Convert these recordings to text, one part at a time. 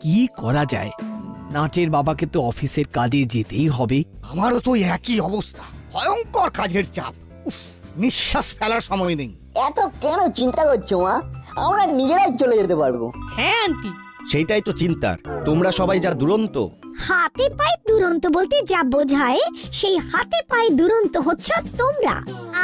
কি করা যায়? নাটের বাবাকে তো অফিসের কাজে যেতেই হবে। আমারও তো একই অবস্থা, ভয়ঙ্কর কাজের চাপ। উফ, নিঃশ্বাস ফেলার সময় নেই। এত কেন চিন্তা করছো মা? আমরা নিজেরাই চলে যেতে পারবো। হ্যাঁ আন্টি, সেইটাই তো চিন্তার, তোমরা সবাই যা দুরন্ত। হাতে পায়ে দুরন্ত বলতে যা বোঝায়, সেই হাতে পায়ে দুরন্ত হচ্ছে তোমরা।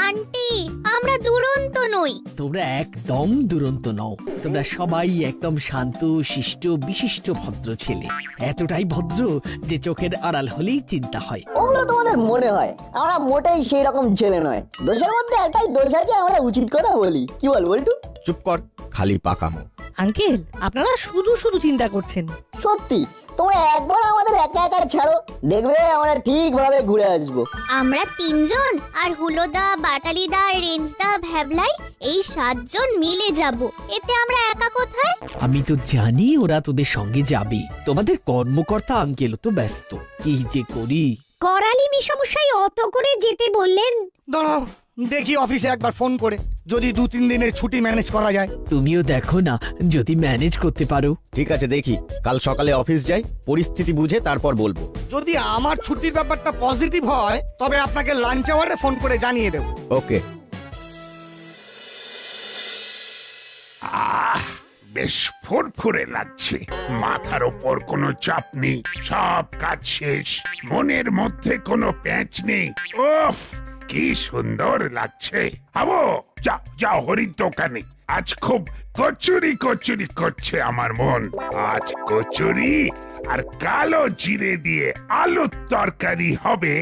আন্টি, আমরা দুরন্ত নই। তোমরা একদম দুরন্ত নও। তোমরা সবাই একদম শান্ত শিষ্ট বিশিষ্ট ভদ্র ছেলে। এতটাই ভদ্র যে চোখের আড়াল হলেই চিন্তা হয়। ওগুলো তোমাদের মনে হয়, আমরা মোটেই সেই রকম ছেলে নয়। দোষের মধ্যে একটাই দোষ আছে, আমরা উচিত কথা বলি। কি বল বল্টু? চুপ কর, খালি পাকামো। আঙ্কেল আপনারা শুধু শুধু চিন্তা করছেন। সত্যি, তোমরা একবার আমাদের একা একা ছাড়ো, দেখবে আমরা ঠিকভাবে ঘুরে আসবো। আমরা তিনজন আর হুলোদা, বাটালিদা, রেঞ্জদা, ভ্যাবলাই এই 7 জন মিলে যাব। এতে আমরা একা কোথায়? আমি তো জানি ওরা তোদের সঙ্গে যাবে। তোমাদের কর্মকর্তা আঙ্কেলও তো ব্যস্ত। কি যে করি। করালি মিশমশাই অত করে যেতে বললেন। দাঁড়াও, দেখি অফিসে একবার ফোন করে যদি 2-3 দিনের ছুটি ম্যানেজ করা যায়। তুমিও দেখো না যদি ম্যানেজ করতে পারো। ঠিক আছে, দেখি কাল সকালে অফিস যাই, পরিস্থিতি বুঝে তারপর বলবো। যদি আমার ছুটির ব্যাপারটা পজিটিভ হয় তবে আপনাকে লাঞ্চ আওয়ারে ফোন করে জানিয়ে দেব। ওকে। বেশ ফুরফুরে লাগছে, মাথার ওপর কোনো চাপ নেই, সব কাজ শেষ, মনের মধ্যে কোনো প্যাঁচ নেই। উফ, কি সুন্দর লাগছে। আবো যাও যাও হরির দোকানে, আজ খুব কচুরি কচুরি করছে আমার মন। আজ কচুরি আর কালো জিরে দিয়ে আলুর তরকারি হবে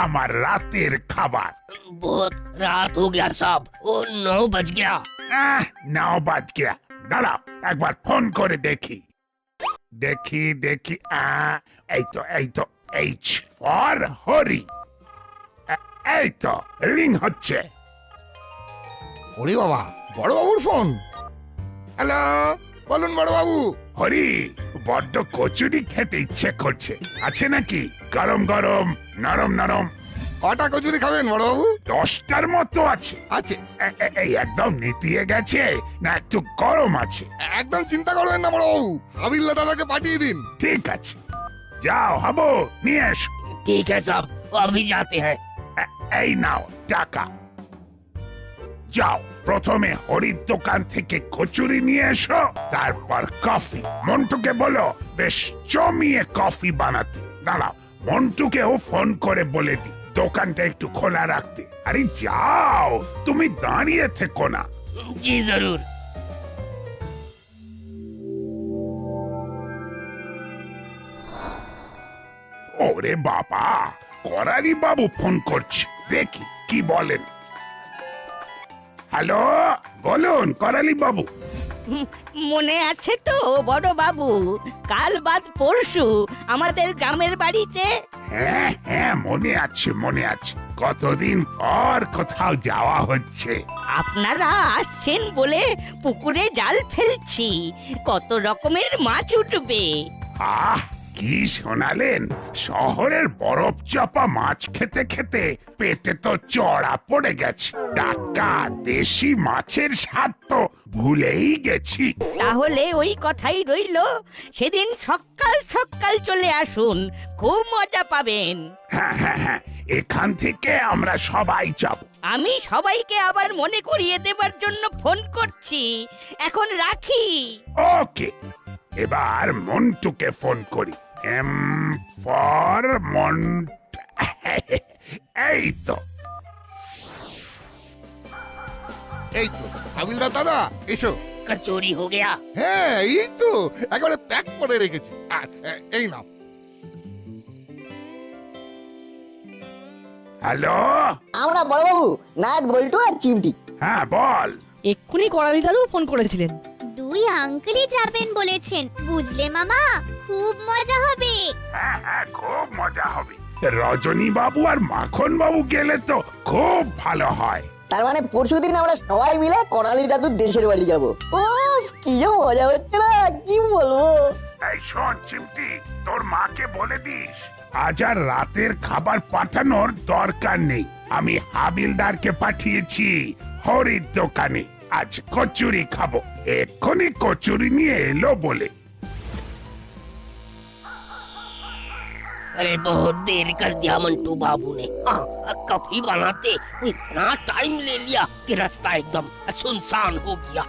আমার রাতের খাবার। बहुत रात हो गया साहब, ओ 9 बज गया। 9 বাজ গিয়া। দাঁড়াও একবার ফোন করে দেখি দেখি দেখি। এই তো এইচ ফর হরি। এই তো রিং হচ্ছে। ওরে বাবা, বড় বাবুর ফোন। হ্যালো, বলুন বড় বাবু। হরি, বড্ড কচুরি খেতে ইচ্ছে করছে, আছে নাকি? গরম গরম, নরম নরম। কটা কচুরি খাবেন বড় বাবু? 10টার মতো আছে। আছে। এই একদম নিতিয়ে গেছে না একটু গরম আছে? একদম চিন্তা করবেন না বড় বাবু, হাবিলদার দাদাকে পাঠিয়ে দিন। ঠিক আছে, যাও হাবো নিয়ে এসো। ठीक है साहब, अभी जाते हैं। এই নাও টাকা। যাও, প্রথমে হরির দোকান থেকে কচুরি নিয়ে এসো, তারপর কফি। মন্টুকে বলো বেশ জমিয়ে কফি বানাতে। দাঁড়াও, মন্টুকেও ফোন করে বলে দি দোকানটা একটু খোলা রাখতে। আরে যাও, তুমি দাঁড়িয়ে থেকো না। जी जरूर। ওরে বাবা, করালি বাবু ফোন করছে, দেখি কি বলেন। হ্যালো, বলুন করালি বাবু। মনে আছে তো বড় বাবু, কাল বাদ পরশু আমাদের গ্রামের বাড়িতে? হ্যাঁ হ্যাঁ, মনে আছে মনে আছে। কতদিন পর কোথাও যাওয়া হচ্ছে। আপনারা আসছেন বলে পুকুরে জাল ফেলছি, কত রকমের মাছ উঠবে। আহ, কি শোনালেন! শহরের বরফ চাপা মাছ খেতে খেতে পেটে তো চড়া পড়ে গেছে। টাটকা দেশি মাছের স্বাদ তো ভুলেই গেছি। তাহলে ওই কথাই রইলো, সেদিন সকাল সকাল চলে আসুন, খুব মজা পাবেন। হ্যাঁ হ্যাঁ হ্যাঁ, এখান থেকে আমরা সবাই যাব। আমি সবাইকে আবার মনে করিয়ে দেবার জন্য ফোন করছি, এখন রাখি। ওকে, এবার মন্টুকে ফোন করি। এম ফর মন্ট। এই তো এই তো হাবিলদার দাদা, এসো। कचौरी हो गया। হ্যাঁ, এই তো একবারে প্যাক করে রেখেছি। আর এই নাও। হ্যালো। আমরা বড় বাবু, নাট, বল্টু আর চিমটি। হ্যাঁ বল। এক্ষুনি করালি দাদু ফোন করেছিলেন। 2 আঙ্কেলই যাবেন বলেছেন, বুঝলে মামা? খুব মজা হবে। হ্যাঁ হ্যাঁ, খুব মজা হবে। রজনী বাবু আর মাখন বাবু গেলে তো খুব ভালো হয়। তার মানে পরশুদিন আমরা সবাই মিলে করালি দাদুর দেশের বাড়ি যাবো। উফ, কি যে মজা হচ্ছে না, কি বলবো। এই শোন চিমটি, তোর মাকে বলে দিস আজ আর রাতের খাবার পাঠানোর দরকার নেই। আমি হাবিলদারকে পাঠিয়েছি হরির দোকানে, আজ কচুরি খাবো। এক্ষুনি কচুরি নিয়ে এলো বলে। अरे बहुत देर कर दिया मंटू बाबू ने। कॉफी बनाते इतना टाइम ले लिया कि रास्ता एकदम सुनसान हो गया।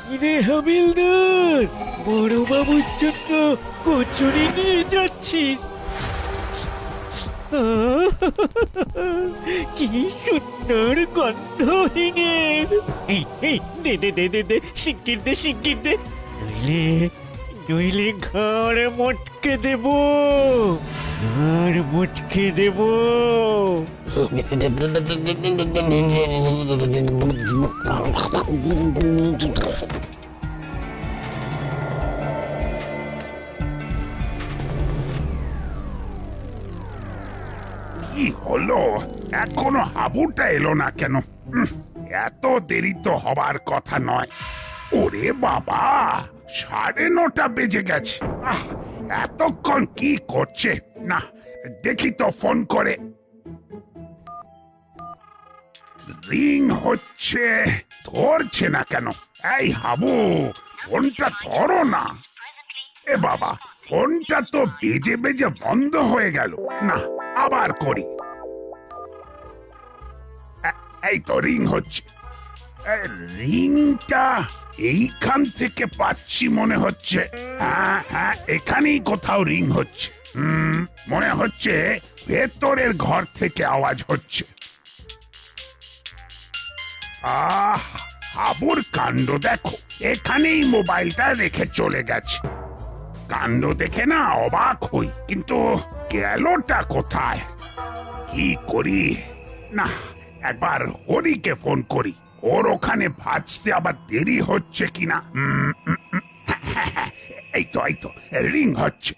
কিরে হাবিলদার, বড় বাবুর জন্য কচুরি নিয়ে যাচ্ছিস? কি সুন্দর গন্ধ হিঙের। এই দে দে দে দে দে, শিগগির দে, নইলে ঘর মটকে দেবো, কি হলো, এখনো হাবুটা এলো না কেন? এত দেরি তো হবার কথা নয়। ওরে বাবা, 9:30 বেজে গেছে। এতক্ষণ কি করছে? না, দেখি তো ফোন করে। রিং হচ্ছে, ধরছে না কেন? এই হাবু, ফোনটা ধরো না। এ বাবা, ফোনটা তো বেজে বেজে বন্ধ হয়ে গেল। না, আবার করি। এই তো রিং হচ্ছে। রিংটা এইখান থেকে পাচ্ছি মনে হচ্ছে। হ্যাঁ, এখানেই কোথাও রিং হচ্ছে। মনে হচ্ছে ভেতরের ঘর থেকে আওয়াজ হচ্ছে। হাবুর কাণ্ড দেখো, এখানেই মোবাইলটা রেখে চলে গেছে। কাণ্ড দেখে না অবাক হই, কিন্তু গেলটা কোথায়? কি করি? না, একবার হরিকে ফোন করি। ওর ওখানে ভাজতে আবার দেরি হচ্ছে কিনা। এই তো রিং হচ্ছে।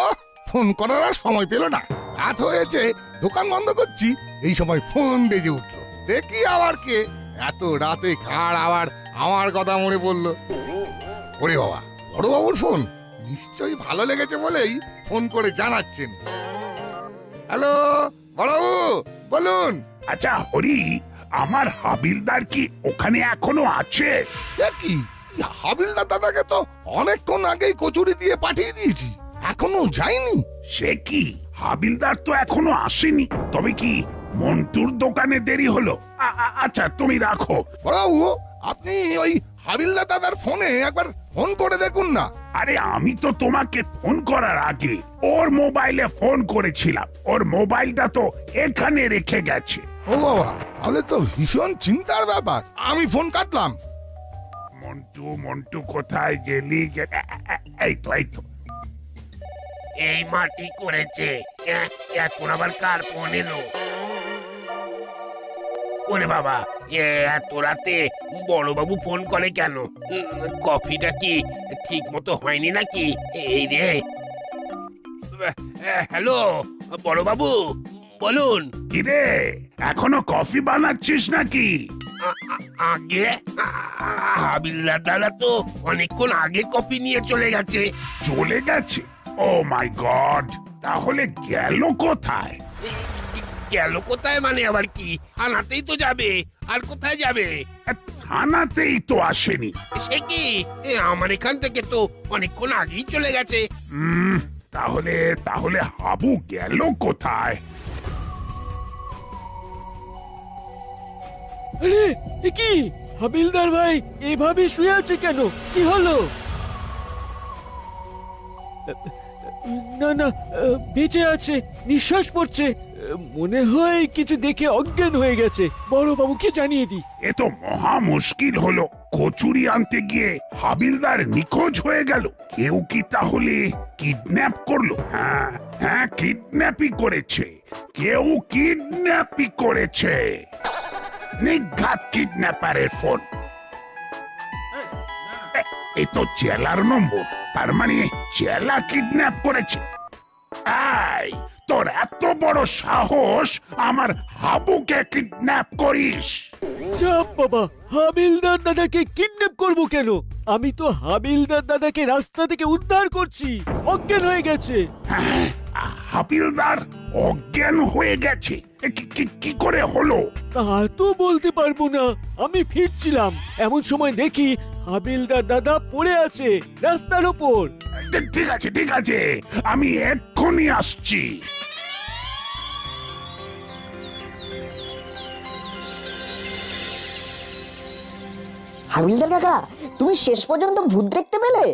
ও, ফোন করার আর সময় পেল না। রাত হয়েছে, দোকান বন্ধ করছি, এই সময় ফোন বেজে উঠলো। দেখি আবার কে? এত রাতে কার আবার আমার কথা মনে পড়লো। ওরে বাবা, বড় বাবুর ফোন। নিশ্চয়ই ভালো লেগেছে বলেই ফোন করে জানাচ্ছেন। হ্যালো বড়বাবু, বলুন। আচ্ছা হরি, আমার হাবিলদার কি ওখানে এখনো আছে? কি, হাবিলদার দাদাকে তো অনেকক্ষণ আগেই কচুরি দিয়ে পাঠিয়ে দিয়েছি, এখনো যায়নি। সে কি, হাবিলদার তো এখনো আসেনি? তবে কি মন্টুর দোকানে দেরি হলো? আচ্ছা তুমি রাখো। বড়বাবু, আপনি ওই হাবিলদার দাদার ফোনে একবার ফোন করে দেখুন না। আরে আমি তো তোমাকে ফোন করার আগে ওর মোবাইলে ফোন করেছিলাম। ওর মোবাইলটা তো এখানে রেখে গেছে। ও বাবা, তাহলে তো ভীষণ চিন্তার ব্যাপার। আমি ফোন কাটলাম। মন্টু কোথায় গেলি? এই তো এই মাটি করেছে, এখন আবার কার ফোন এলো? ওরে বাবা, এত রাতে বড়বাবু ফোন করে কেন? কফিটা কি ঠিক মতো হয়নি নাকি? এই রে, হ্যালো বড়বাবু, বলুন। কিরে, এখনো কফি বানাচ্ছিস নাকি? আগে হাবিলদার দাদা তো অনেকক্ষণ আগে কফি নিয়ে চলে গেছে। চলে গেছে? ও মাই গড, তাহলে গেল কোথায়? গেল কোথায় মানে আবার কি? থানাতেই তো যাবে, আর কোথায় যাবে? থানাতেই তো আসেনি। সে কি, আমার এখান থেকে তো অনেকক্ষণ আগেই চলে গেছে। তাহলে হাবু গেল কোথায়? আরে কি, হাবিলদার ভাই এভাবে শুয়ে আছে কেন? কি হলো? না, বেঁচে আছে, নিঃশ্বাস পড়ছে। মনে হয় কিছু দেখে অজ্ঞান হয়ে গেছে। বড় বাবুকে জানিয়ে দি। এ তো মহা মুশকিল হলো। কচুরি আনতে গিয়ে হাবিলদার নিখোঁজ হয়ে গেল। কেউ কি তাহলে কিডন্যাপ করলো? হ্যাঁ, কিডন্যাপই করেছে। কেউ কিডন্যাপই করেছে। নিঘাত কিডন্যাপারের ফোন। এই তো জেলার নম্বর, তার মানে জেলা কিডন্যাপ করেছে। এই, তোর এত বড় সাহস আমার হাবুকে কিডন্যাপ করিস? চাপ বাবা, হাবিলদার দাদাকে কিডন্যাপ করব কেন? আমি তো হাবিলদার দাদাকে রাস্তা থেকে উদ্ধার করছি। অজ্ঞান হয়ে গেছে। হাবিলদার অজ্ঞান হয়ে গেছে? কি করে হলো? তা তো বলতে পারবো না। আমি ফিরছিলাম, এমন সময় দেখি হাবিলদার দাদা পড়ে আছে রাস্তার ওপর। ঠিক আছে ঠিক আছে, আমি এক্ষুনি আসছি। হাবিলদার কাকা, তুমি শেষ পর্যন্ত ভূত দেখতে পেলে?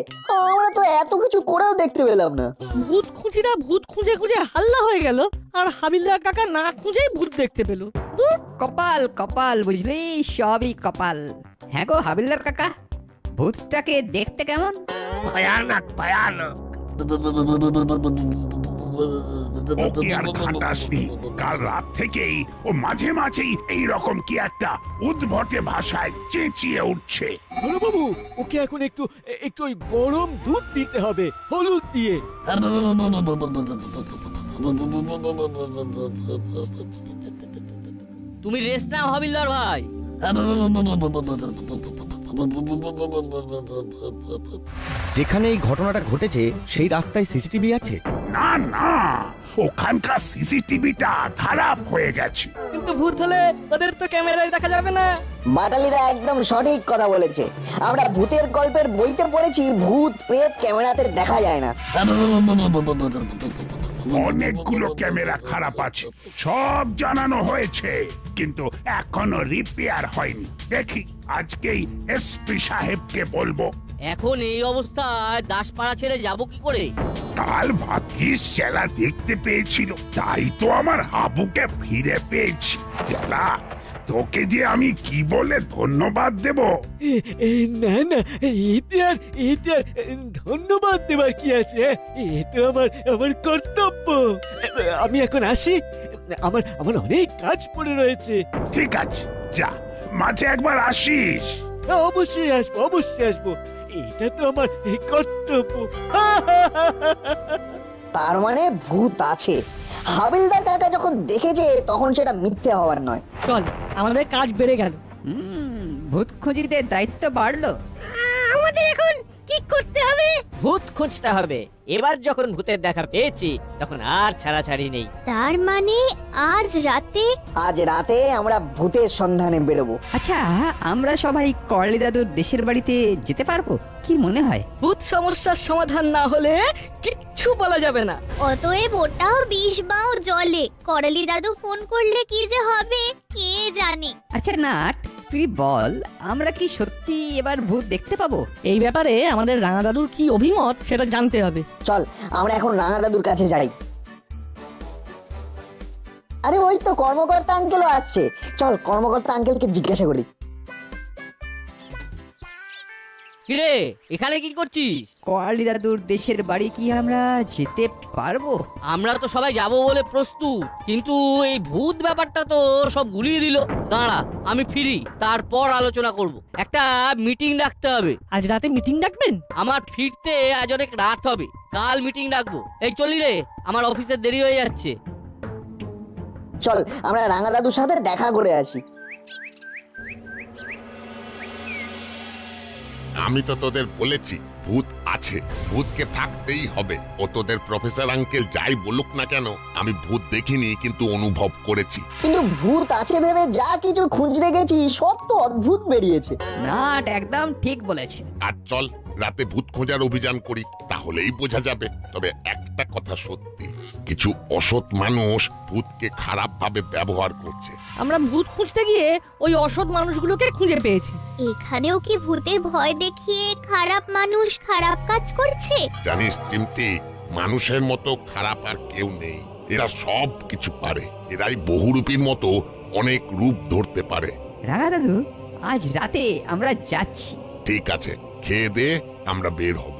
আমরা তো এত কিছু করেও দেখতে পেলাম না। ভূত খুঁজিরা ভূত খুঁজে খুঁজে হাল্লা হয়ে গেল, আর হাবিলদার কাকা না খুঁজেই ভূত দেখতে পেল। কপাল কপাল, বুঝলি, সবই কপাল। হ্যাঁ গো হাবিলদার কাকা, ভূতটাকে দেখতে কেমন? ভয়ানক ভয়ানক। ওকে আর খাটাসনি, কাল রাত থেকেই ও মাঝে মাঝেই এইরকম কি একটা উদ্ভটে ভাষায় চেঁচিয়ে উঠছে। বাবু, ওকে এখন একটু একটু ওই গরম দুধ দিতে হবে, হলুদ দিয়ে। তুমি রেস্ট নাও হাবিলদার ভাই। যেখানে এই ঘটনাটা ঘটেছে সেই রাস্তায় সিসিটিভি আছে? না না, ওখানকার সিসিটিভিটা খারাপ হয়ে গেছে। কিন্তু ভূত হলে ওদের তো ক্যামেরায় দেখা যাবে না। বাটালিরা একদম সঠিক কথা বলেছে। আমরা ভূতের গল্পের বইতে পড়েছি, ভূত প্রেত ক্যামেরাতে দেখা যায় না। অনেকগুলো ক্যামেরা খারাপ আছে, সব জানানো হয়েছে, কিন্তু এখনো রিপেয়ার হয়নি। দেখি আজকেই এসপি সাহেবকে বলবো। এখন এই অবস্থায় দাসপাড়া ছেড়ে যাব কি করে? কাল ভাগ্যিস চেলা দেখতে পেয়েছিল, তাই তো আমার হাবুকে ফিরে পেয়েছি। চেলা, তোকে যে আমি কি বলে ধন্যবাদ দেব? না না, এতে আর ধন্যবাদ দেবার কি আছে? এ তো আমার কর্তব্য। আমি এখন আসি, আমার অনেক কাজ পড়ে রয়েছে। ঠিক আছে, যা, মাঝে একবার আসিস। অবশ্যই আসবো, এটা তো আমার কর্তব্য। তার মানে ভূত আছে। হাবিলদার কাকা যখন দেখেছে তখন সেটা মিথ্যে হওয়ার নয়। চল, আমাদের কাজ বেড়ে গেল। ভূত খুঁজিদের দায়িত্ব বাড়লো। আমাদের এখন কি করতে হবে? ভূত খুঁজতে হবে। এবার যখন ভূতের দেখা পেয়েছি তখন আর ছাড়াছাড়ি নেই। তার মানে আজ রাতে আমরা ভূতের সন্ধানে বেরোবো। আচ্ছা, আমরা সবাই করালি দাদুর দেশের বাড়িতে যেতে পারবো কি মনে হয়? ভূত সমস্যার সমাধান না হলে কিচ্ছু বলা যাবে না। অতএব ওটাও 20 বাও জলে। করালি দাদু ফোন করলে কি যে হবে কে জানে। আচ্ছা নাট, তুই বল, আমরা কি সত্যি এবার ভূত দেখতে পাবো? এই ব্যাপারে আমাদের রাঙা দাদুর কি অভিমত সেটা জানতে হবে। চল, আমরা এখন রাঙা দাদুর কাছে যাই। আরে ওই তো কর্মকর্তা আঙ্কেলও আসছে। চল কর্মকর্তা আঙ্কেলকে জিজ্ঞাসা করি। কিরে, এখানে কি করছিস? করালি দাদুর দেশের বাড়ি কি আমরা যেতে পারবো? আমরা তো সবাই যাব বলে প্রস্তুত, কিন্তু এই ভূত ব্যাপারটা তো সব গুলিয়ে দিল। দাঁড়া, আমি ফিরি, তারপর আলোচনা করব। একটা মিটিং ডাকতে হবে। আজ রাতে মিটিং ডাকবেন? আমার ফিরতে আজ অনেক রাত হবে, কাল মিটিং ডাকবো। এই চলি রে, আমার অফিসে দেরি হয়ে যাচ্ছে। চল, আমরা রাঙা দাদুর সাথে দেখা করে আসি। আমি তো তোদের বলেছি ভূত আছে, ভূতকে থাকতেই হবে। ও তোদের প্রফেসর আঙ্কেল যাই বলুক না কেন, আমি ভূত দেখিনি কিন্তু অনুভব করেছি। কিন্তু ভূত আছে ভেবে যা কিছু খুঁজতে গেছি সব তো অদ্ভুত বেরিয়েছে। নাট একদম ঠিক বলেছে। আর চল রাতে ভূত খোঁজার অভিযান করি, তাহলেই বোঝা যাবে। তবে একটা কথা সত্যি, কিছু অসৎ মানুষ ভূতকে খারাপ ভাবে ব্যবহার করছে। আমরা ভূত খুঁজতে গিয়ে ওই অসৎ মানুষগুলোকে খুঁজে পেয়েছি। এখানেও কি ভূতের ভয় দেখিয়ে খারাপ মানুষ খারাপ কাজ করছে? জানিস চিমটি, মানুষের মতো খারাপ আর কেউ নেই। এরা সব কিছু পারে। এরাই বহুরূপীর মতো অনেক রূপ ধরতে পারে। রাঙা দাদু, আজ রাতে আমরা যাচ্ছি। ঠিক আছে, খেয়ে দে, আমরা বের হব।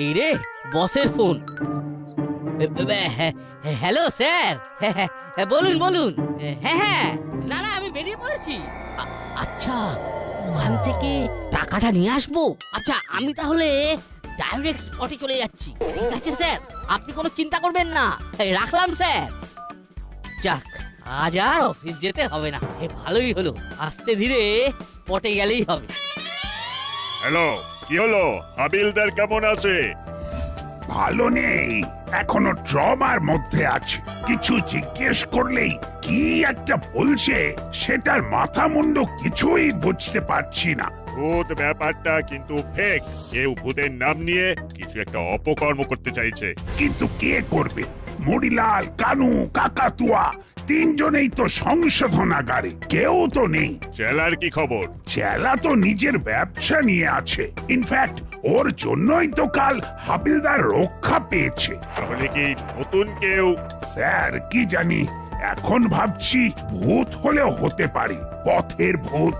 এই রে, বসের ফোন। হ্যালো স্যার, বলুন বলুন। হ্যাঁ, না না, আমি বেরিয়ে পড়েছি। আচ্ছা, ওখান থেকে টাকাটা নিয়ে আসবো। আচ্ছা, আমি তাহলে ডাইরেক্ট স্পটে চলে যাচ্ছি। ঠিক আছে স্যার, আপনি কোনো চিন্তা করবেন না। রাখলাম স্যার। যাক, আজ আর অফিস যেতে হবে না। ভালোই হলো, আস্তে ধীরে স্পটে গেলেই হবে। হ্যালো, কি হলো? হাবিলদার কেমন আছে? ভালো নেই, এখনো ট্রমার মধ্যে আছে। কিছু জিজ্ঞেস করলেই কি একটা বলছে, সেটার মাথা মুন্ডু কিছুই বুঝতে পারছি না। ভূত ব্যাপারটা কিন্তু ফেক। কেউ ভূতের নাম নিয়ে কিছু একটা অপকর্ম করতে চাইছে। কিন্তু কে করবে? মুড়িলাল, কানু, কাকাতুয়া তিনজনেই তো সংশোধনাগারে, কেউ তো নেই। চেলার কি খবর? চেলা তো নিজের ব্যবসা নিয়ে আছে। ইনফ্যাক্ট ওর জন্যই তো কাল হাবিলদার রক্ষা পেয়েছে। তাহলে কি নতুন কেউ? স্যার কি জানি, এখন ভাবছি ভূত হলেও হতে পারে, পথের ভূত।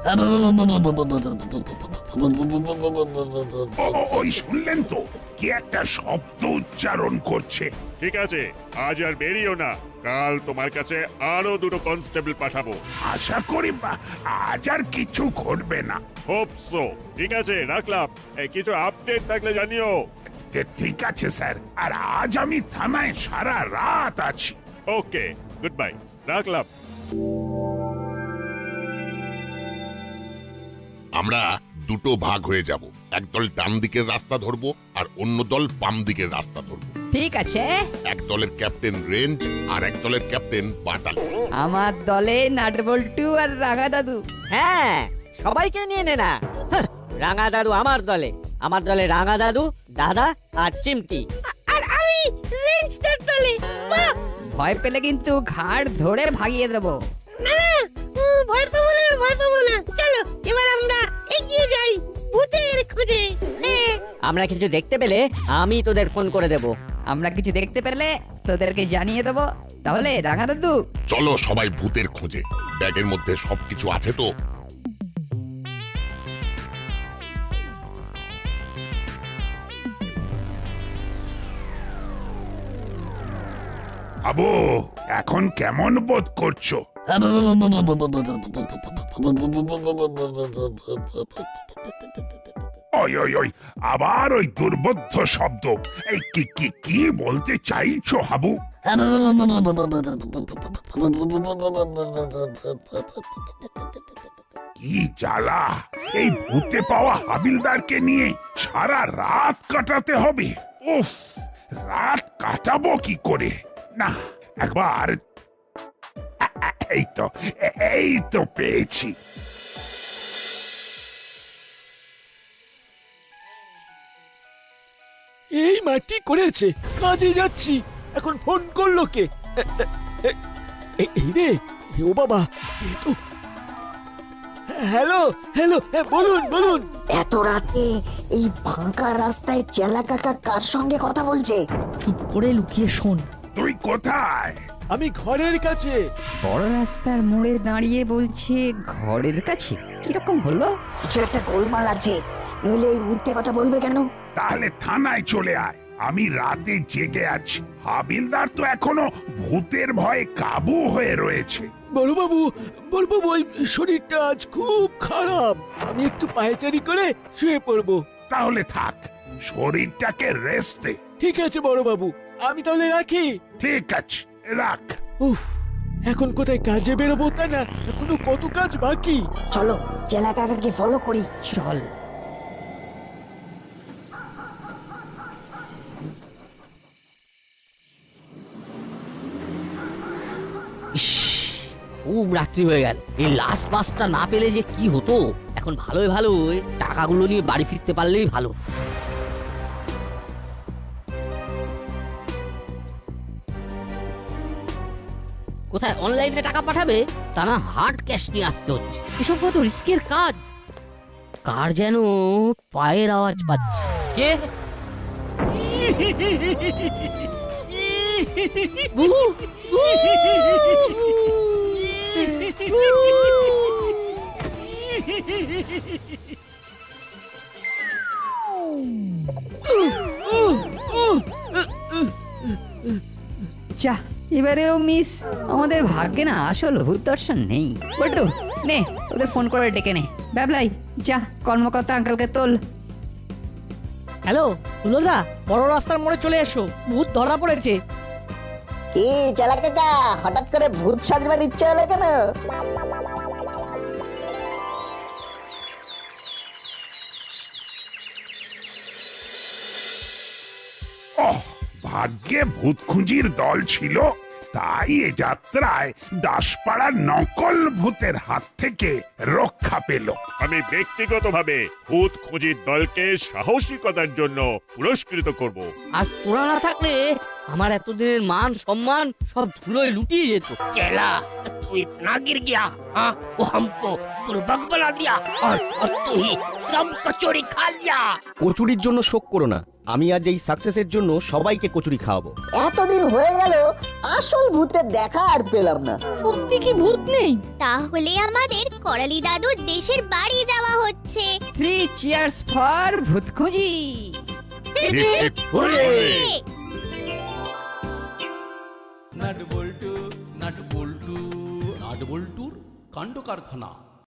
ওই শুনলেন তো, কি একটা শব্দ উচ্চারণ করছে। ঠিক আছে, আজ আর বেরিও না। কাল তোমার কাছে আরো দুটো কনস্টেবল পাঠাবো। আশা করি আজ আর কিছু ঘটবে না। Hope so. ঠিক আছে, রাখলাম। কিছু আপডেট থাকলে জানিও। ঠিক আছে স্যার, আর আজ আমি থানায় সারা রাত আছি। ওকে, গুড বাই, রাখলাম। আমরা দুটো ভাগ হয়ে যাব, একদল ডান দিকের রাস্তা ধরবো আর অন্য দল বাম দিকের রাস্তা ধরবো। ঠিক আছে। এক দলের ক্যাপ্টেন রেঞ্জ আর এক দলের ক্যাপ্টেন বাটাল। আমার দলে নাটবল্টু আর রাঙা দাদু। হ্যাঁ, সবাইকে নিয়ে নে না। রাঙা দাদু আমার দলে, আমার দলে রাঙা দাদু, দাদা আর চিমটি। আর আমি রেঞ্জদার দলে। ভয় পেলে কিন্তু ঘাড় ধরে ভাগিয়ে দেবো। না না, ভয় পাবো না, ভয় পাবো না। চলো এবার আমরা এগিয়ে যাই ভূতের খোঁজে। আমরা কিছু দেখতে পেলে আমি তোদের ফোন করে দেব। আমরা কিছু দেখতে পেলে তোদেরকে জানিয়ে দেবো। তাহলে রাঙা দাদু, চলো সবাই ভূতের খোঁজে। ব্যাগের মধ্যে সবকিছু আছে তো? আবু, এখন কেমন বোধ করছো? ওই ওই ওই, আবার ওই দুর্বোধ্য শব্দ। এই কি কি কি বলতে চাইছো হাবু? কি জ্বালা! এই ভূতে পাওয়া হাবিলদারকে নিয়ে সারা রাত কাটাতে হবে। উফ, রাত কাটাবো কি করে? না, একবার এই তো পেয়েছি। এই মাটি করেছে, কাজে যাচ্ছি। এখন ফোন করলো কে? এই রে, ও বাবা, এ তো। হ্যালো হ্যালো, বলুন বলুন। এত রাতে এই ফাঁকা রাস্তায় চেলা কাকা কার সঙ্গে কথা বলছে? চুপ করে লুকিয়ে শোন। তুই কোথায়? আমি ঘরের কাছে। বড় রাস্তার মোড়ে দাঁড়িয়ে বলছে ঘরের কাছে। কিরকম হলো? কিছু একটা গোলমাল আছে, নইলে এই মিথ্যে কথা বলবে কেন? তাহলে থানায় চলে আয়, আমি রাতে জেগে আছি। হাবিলদার তো এখনো ভূতের ভয়ে কাবু হয়ে রয়েছে। বড়বাবু, ওই শরীরটা আজ খুব খারাপ। আমি একটু পায়চারি করে শুয়ে পড়বো। তাহলে থাক, শরীরটাকে রেস্ট দে। ঠিক আছে বড়বাবু, আমি তাহলে রাখি। ঠিক আছে, রাখ। উফ, এখন কোথায় কাজে বেরোবো তা না, এখনো কত কাজ বাকি। চলো চেলা কাকাকে ফলো করি। চল। খুব রাত্রি হয়ে গেল। এই লাস্ট বাসটা না পেলে যে কি হতো। এখন ভালোই ভালোই টাকাগুলো নিয়ে বাড়ি ফিরতে পারলেই ভালো। কোথায় অনলাইনে টাকা পাঠাবে, তা না হার্ড ক্যাশ নিয়ে আসতে হচ্ছে। এসব কত রিস্কের কাজ। কার যেন পায়ের আওয়াজ পাচ্ছে। কে? বুবু, যা, এবারেও মিস। আমাদের ভাগ্যে না আসল ভূত দর্শন নেই। বটু, নে ওদের ফোন করে ডেকে নে। ব্যাবলাই, যা কর্মকর্তা আঙ্কেলকে তোল। হ্যালো হুলোদা, বড় রাস্তার মোড়ে চলে এসো, ভূত ধরা পড়েছে। এ চেলা কাকা, হঠাৎ করে ভূত সাজবার ইচ্ছা হলো কেন? ওহ, ভাগ্যে ভূত খুঁজির দল ছিল, তাই এ যাত্রায় দাসপাড়ার নকল ভূতের হাত থেকে রক্ষা পেল। আমি ব্যক্তিগতভাবে ভূত খুঁজির দলকে সাহসিকতার জন্য পুরস্কৃত করব। আর তোরা না থাকলে আমার এতদিনের মান সম্মান সব ধুলোয় লুটিয়ে যেত। चेला तू इतना गिर गया, हाँ वो हमको बुर्बक बना दिया और तू ही सब कचौड़ी खा लिया। কচুরির জন্য শোক করো না, আমি আজ এই সাকসেসের জন্য সবাইকে কচুরি খাওয়াবো। এতদিন হয়ে গেল আসল ভূতের দেখা আর পেলাম না। সত্যি কি ভূত নেই? তাহলে আমাদের করালি দাদুর দেশের বাড়ি যাওয়া হচ্ছে। 3 চিয়ার্স ফর ভূত খুঁজি। নাট বল্টু নাট বল্টুর কাণ্ড কারখানা।